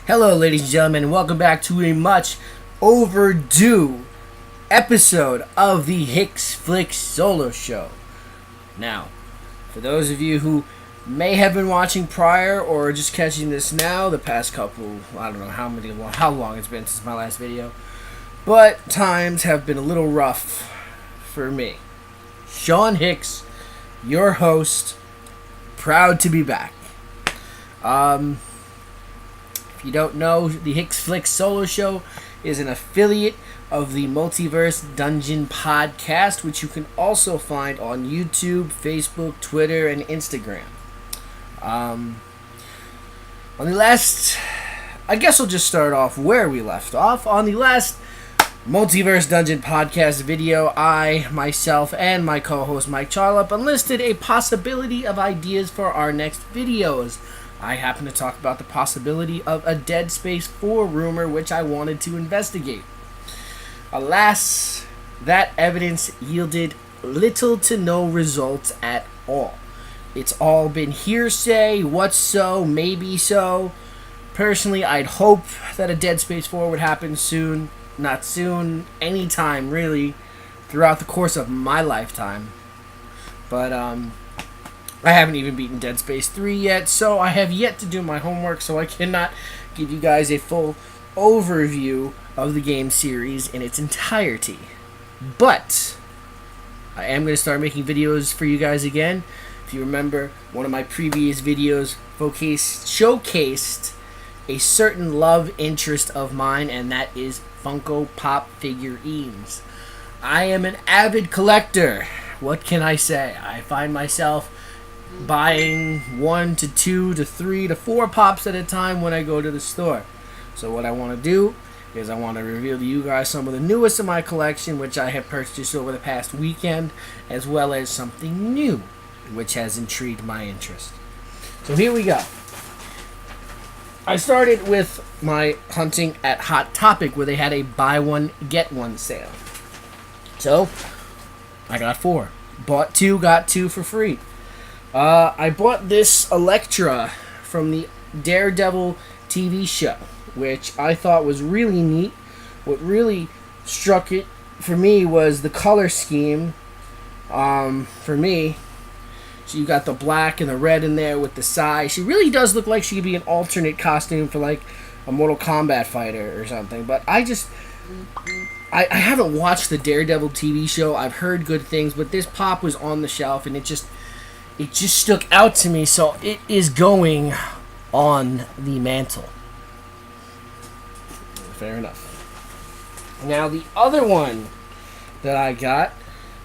Hello, ladies and gentlemen, and welcome back to a much overdue episode of the Hicks Flicks Solo Show. Now, for those of you who may have been watching prior or just catching this now, the past couple, I don't know how long it's been since my last video, but times have been a little rough for me. Sean Hicks, your host, proud to be back. If you don't know, the Hicks Flicks Solo Show is an affiliate of the Multiverse Dungeon podcast, which you can also find on YouTube, Facebook, Twitter, and Instagram. On the last, I guess I'll just start off where we left off. On the last Multiverse Dungeon podcast video, I, myself, and my co-host Mike Charlop enlisted a possibility of ideas for our next videos. I happen to talk about the possibility of a Dead Space 4 rumor, which I wanted to investigate. Alas, that evidence yielded little to no results at all. It's all been hearsay, what's so, maybe so. Personally, I'd hope that a Dead Space 4 would happen soon. Not soon, anytime really, throughout the course of my lifetime. But, I haven't even beaten Dead Space 3 yet, so I have yet to do my homework, so I cannot give you guys a full overview of the game series in its entirety. But I am going to start making videos for you guys again. If you remember, one of my previous videos showcased a certain love interest of mine, and that is Funko Pop figurines. I am an avid collector. What can I say? I find myself buying 1 to 2 to 3 to 4 pops at a time when I go to the store. So what I want to do is I want to reveal to you guys some of the newest in my collection, which I have purchased over the past weekend, as well as something new, which has intrigued my interest. So here we go. I started with my hunting at Hot Topic, where they had a buy one, get one sale. So, I got 4. Bought 2, got 2 for free. I bought this Elektra from the Daredevil TV show, which I thought was really neat. What really struck it for me was the color scheme. For me, so you got the black and the red in there with the size. She really does look like she could be an alternate costume for like a Mortal Kombat fighter or something. But I haven't watched the Daredevil TV show. I've heard good things, but this pop was on the shelf and it just stuck out to me, so it is going on the mantle. Fair enough. Now, the other one that I got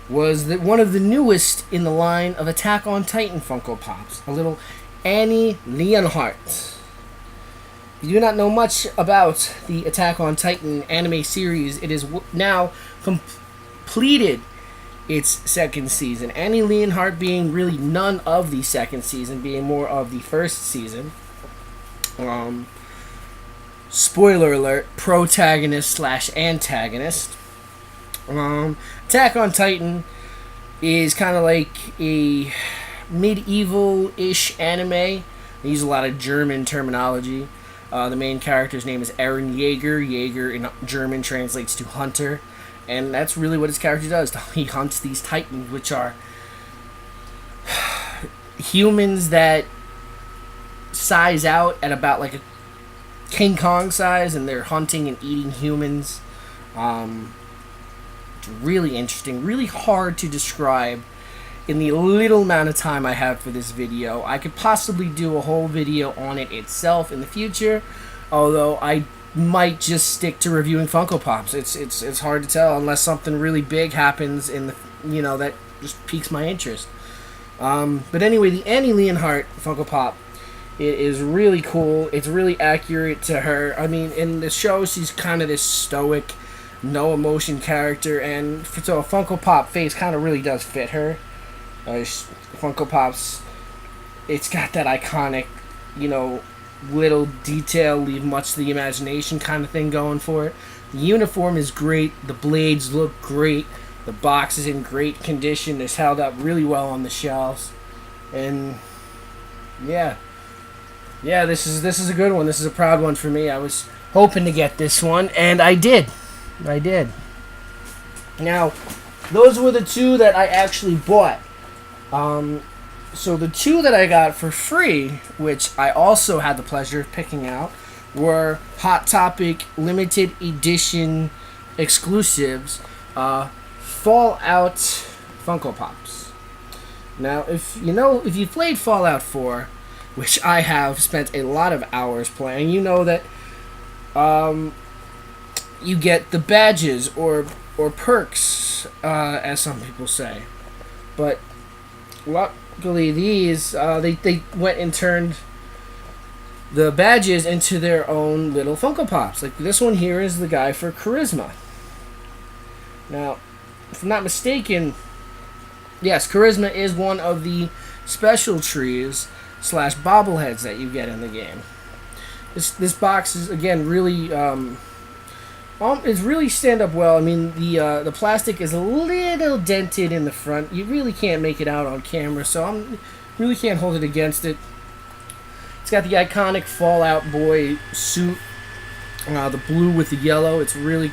was one of the newest in the line of Attack on Titan Funko Pops. A little Annie Leonhardt. If you do not know much about the Attack on Titan anime series, it is now completed its second season. Annie Leonhardt being really none of the second season, being more of the first season. Spoiler alert, protagonist / antagonist. Attack on Titan is kind of like a medieval-ish anime. They use a lot of German terminology. The main character's name is Eren Jaeger. Jaeger in German translates to hunter. And that's really what his character does. He hunts these titans, which are humans that size out at about like a King Kong size, and they're hunting and eating humans. It's really interesting, really hard to describe in the little amount of time I have for this video. I could possibly do a whole video on it itself in the future, although I might just stick to reviewing Funko Pops. It's hard to tell unless something really big happens in the that just piques my interest. But anyway, the Annie Leonhardt Funko Pop, it is really cool. It's really accurate to her. I mean, in the show, she's kind of this stoic, no emotion character, and so a Funko Pop face kind of really does fit her. Funko Pops, it's got that iconic, little detail, leave much to the imagination kind of thing going for it. The uniform is great. The blades look great. The box is in great condition. It's held up really well on the shelves. And yeah, Yeah, this is a good one. This is a proud one for me. I was hoping to get this one, and I did. I did. Now, those were the two that I actually bought. So the two that I got for free, which I also had the pleasure of picking out, were Hot Topic limited edition exclusives, Fallout Funko Pops. Now, if you played Fallout 4, which I have spent a lot of hours playing, you know that you get the badges or perks, as some people say. But luckily, these they went and turned the badges into their own little Funko Pops. Like this one here is the guy for Charisma. Now, if I'm not mistaken, yes, Charisma is one of the special trees / bobbleheads that you get in the game. This box is again really it's really stand up well. I mean the plastic is a little dented in the front. You really can't make it out on camera, so I really can't hold it against it. It's got the iconic Fallout Boy suit, the blue with the yellow. It's really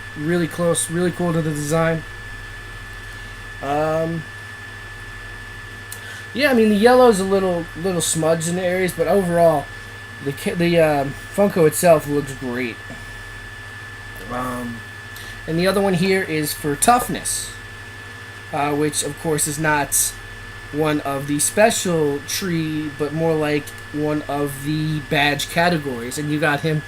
close, really cool to the design. Yeah, I mean the yellow is a little smudged in the areas, but overall, the Funko itself looks great. And the other one here is for toughness, which of course is not one of the special tree, but more like one of the badge categories. And you got him;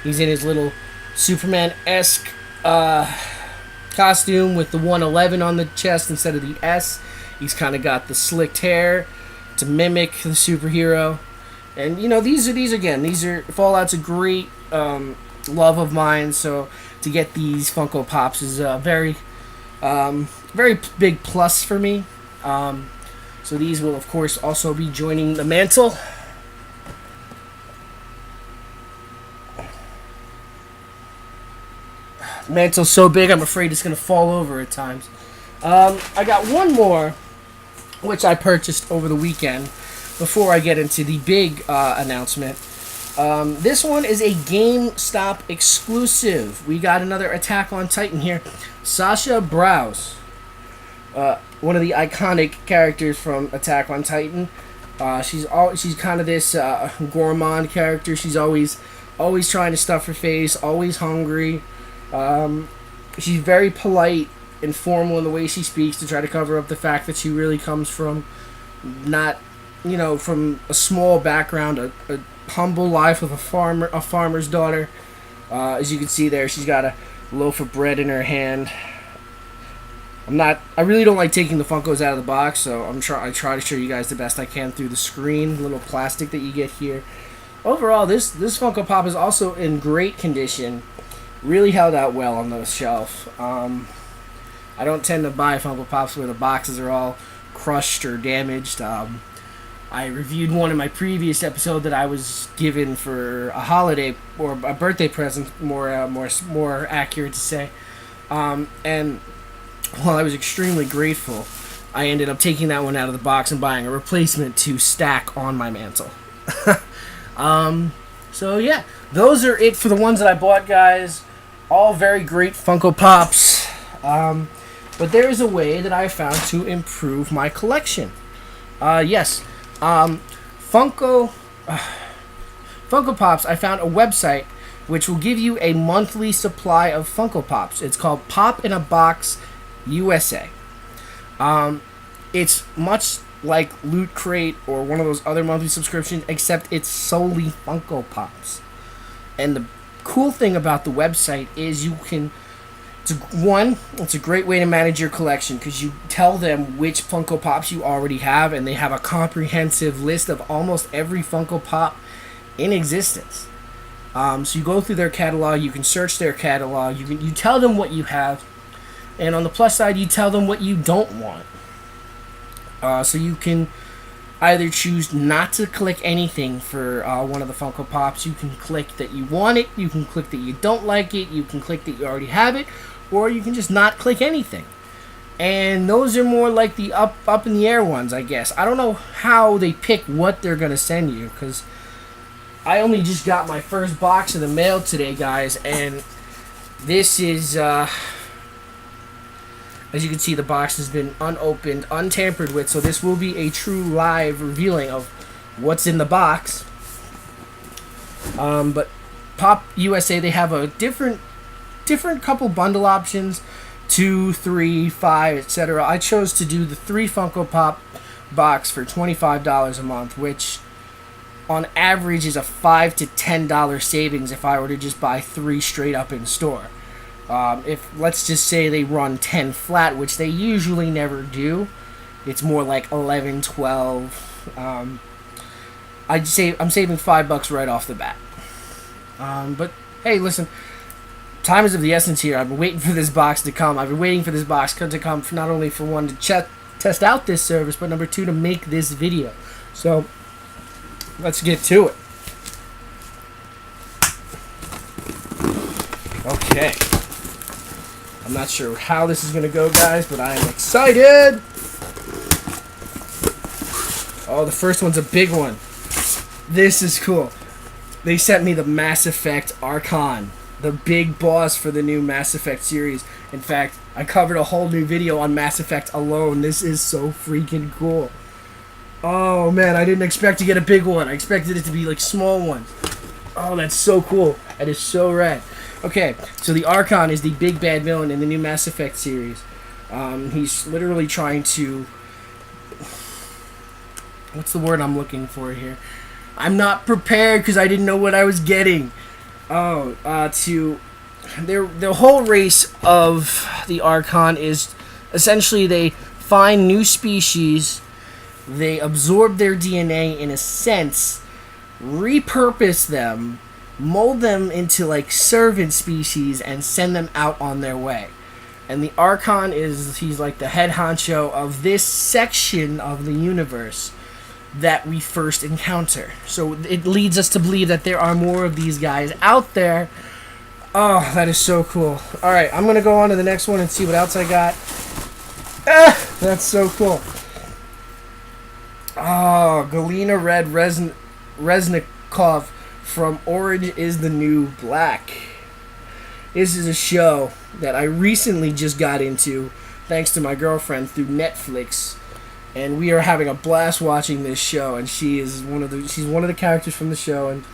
he's in his little Superman-esque costume with the 111 on the chest instead of the S. He's kind of got the slicked hair to mimic the superhero. And these are Fallout's a great love of mine. So to get these Funko Pops is a very big plus for me. So these will of course also be joining the mantle. The mantle's so big, I'm afraid it's gonna fall over at times. I got one more, which I purchased over the weekend. Before I get into the big announcement, this one is a GameStop exclusive. We got another Attack on Titan here. Sasha Browse, one of the iconic characters from Attack on Titan. She's kind of this gourmand character. She's always trying to stuff her face, always hungry. She's very polite and formal in the way she speaks to try to cover up the fact that she really comes from from a small background, a humble life of a farmer's daughter. As you can see there, she's got a loaf of bread in her hand. I really don't like taking the Funkos out of the box, so I try to show you guys the best I can through the screen, little plastic that you get here. Overall, this Funko Pop is also in great condition. Really held out well on the shelf. I don't tend to buy Funko Pops where the boxes are all crushed or damaged. I reviewed one in my previous episode that I was given for a holiday or a birthday present, more accurate to say. And while I was extremely grateful, I ended up taking that one out of the box and buying a replacement to stack on my mantle. So yeah, those are it for the ones that I bought, guys. All very great Funko Pops. But there is a way that I found to improve my collection. Yes. Funko Pops, I found a website which will give you a monthly supply of Funko Pops. It's called Pop in a Box USA. It's much like Loot Crate or one of those other monthly subscriptions, except it's solely Funko Pops. And the cool thing about the website is it's a great way to manage your collection because you tell them which Funko Pops you already have, and they have a comprehensive list of almost every Funko Pop in existence. So you go through their catalog, you can search their catalog, you tell them what you have, and on the plus side, you tell them what you don't want. So you can either choose not to click anything for one of the Funko Pops. You can click that you want it, you can click that you don't like it, you can click that you already have it, or you can just not click anything. And those are more like the up in the air ones, I guess. I don't know how they pick what they're going to send you, because I only just got my first box in the mail today, guys, and this is, as you can see, the box has been unopened, untampered with, so this will be a true live revealing of what's in the box. But Pop USA, they have a different couple bundle options, 2, 3, 5, etc. I chose to do the 3 Funko Pop box for $25 a month, which on average is a $5 to $10 savings if I were to just buy 3 straight up in store. If, let's just say, they run 10 flat, which they usually never do, it's more like 11, 12. I'm saving $5 right off the bat. But hey, listen, time is of the essence here. I've been waiting for this box to come. I've been waiting for this box to come for not only for one to test out this service, but number 2 to make this video. So let's get to it. Okay. I'm not sure how this is going to go, guys, but I am excited. Oh, the first one's a big one. This is cool. They sent me the Mass Effect Archon, the big boss for the new Mass Effect series. In fact, I covered a whole new video on Mass Effect alone. This is so freaking cool. Oh man, I didn't expect to get a big one. I expected it to be like small ones. Oh, that's so cool. That is so rad. Okay, so the Archon is the big bad villain in the new Mass Effect series. He's literally trying to... What's the word I'm looking for here? I'm not prepared because I didn't know what I was getting. The whole race of the Archon is essentially they find new species, they absorb their DNA in a sense, repurpose them, mold them into like servant species, and send them out on their way. And the Archon he's like the head honcho of this section of the universe that we first encounter. So it leads us to believe that there are more of these guys out there. Oh, that is so cool. Alright, I'm going to go on to the next one and see what else I got. Ah, that's so cool. Oh, Galena Red Reznikov from Orange is the New Black. This is a show that I recently just got into thanks to my girlfriend through Netflix. And we are having a blast watching this show, and she's one of the characters from the show, and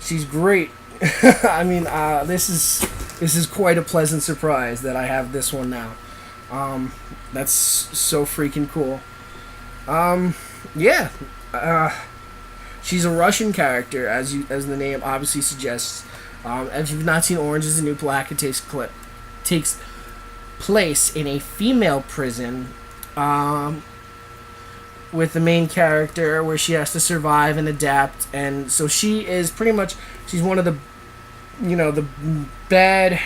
she's great. I mean, this is quite a pleasant surprise that I have this one now. That's so freaking cool. Yeah, she's a Russian character, as the name obviously suggests. If you've not seen Orange is the New Black, it takes place in a female prison. With the main character where she has to survive and adapt, and so she is pretty much, she's one of the, the bad,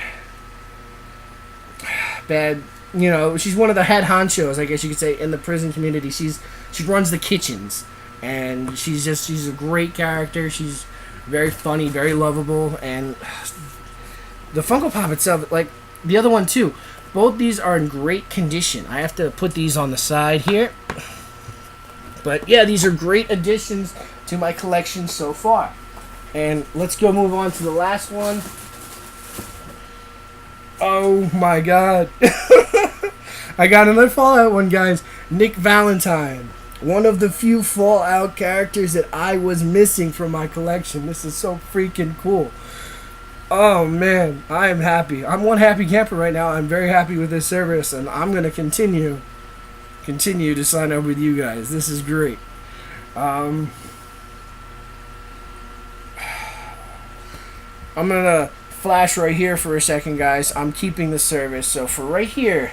she's one of the head honchos, I guess you could say, in the prison community. She runs the kitchens, and she's a great character. She's very funny, very lovable, and the Funko Pop itself, like the other one too, both these are in great condition. I have to put these on the side here. But yeah, these are great additions to my collection so far. And let's go move on to the last one. Oh my god. I got another Fallout one, guys. Nick Valentine. One of the few Fallout characters that I was missing from my collection. This is so freaking cool. Oh man, I am happy. I'm one happy camper right now. I'm very happy with this service, and I'm going to continue to sign up with you guys. This is great. I'm gonna flash right here for a second, guys. I'm keeping the service, so for right here,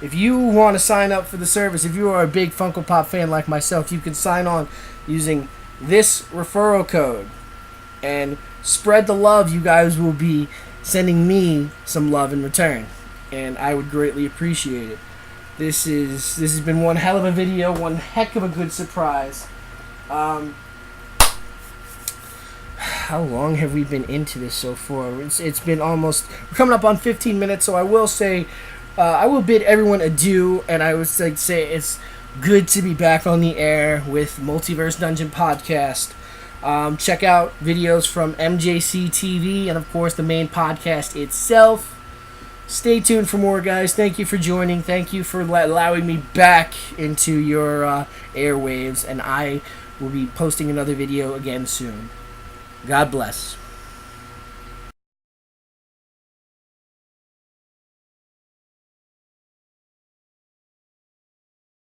if you want to sign up for the service, if you are a big Funko Pop fan like myself, you can sign on using this referral code and spread the love. You guys will be sending me some love in return, and I would greatly appreciate it. This has been one hell of a video, one heck of a good surprise. How long have we been into this so far? It's been almost, we're coming up on 15 minutes, so I will say, I will bid everyone adieu, and I would say it's good to be back on the air with Multiverse Dungeon Podcast. Check out videos from MJC TV and, of course, the main podcast itself. Stay tuned for more, guys. Thank you for joining. Thank you for allowing me back into your airwaves, and I will be posting another video again soon. God bless.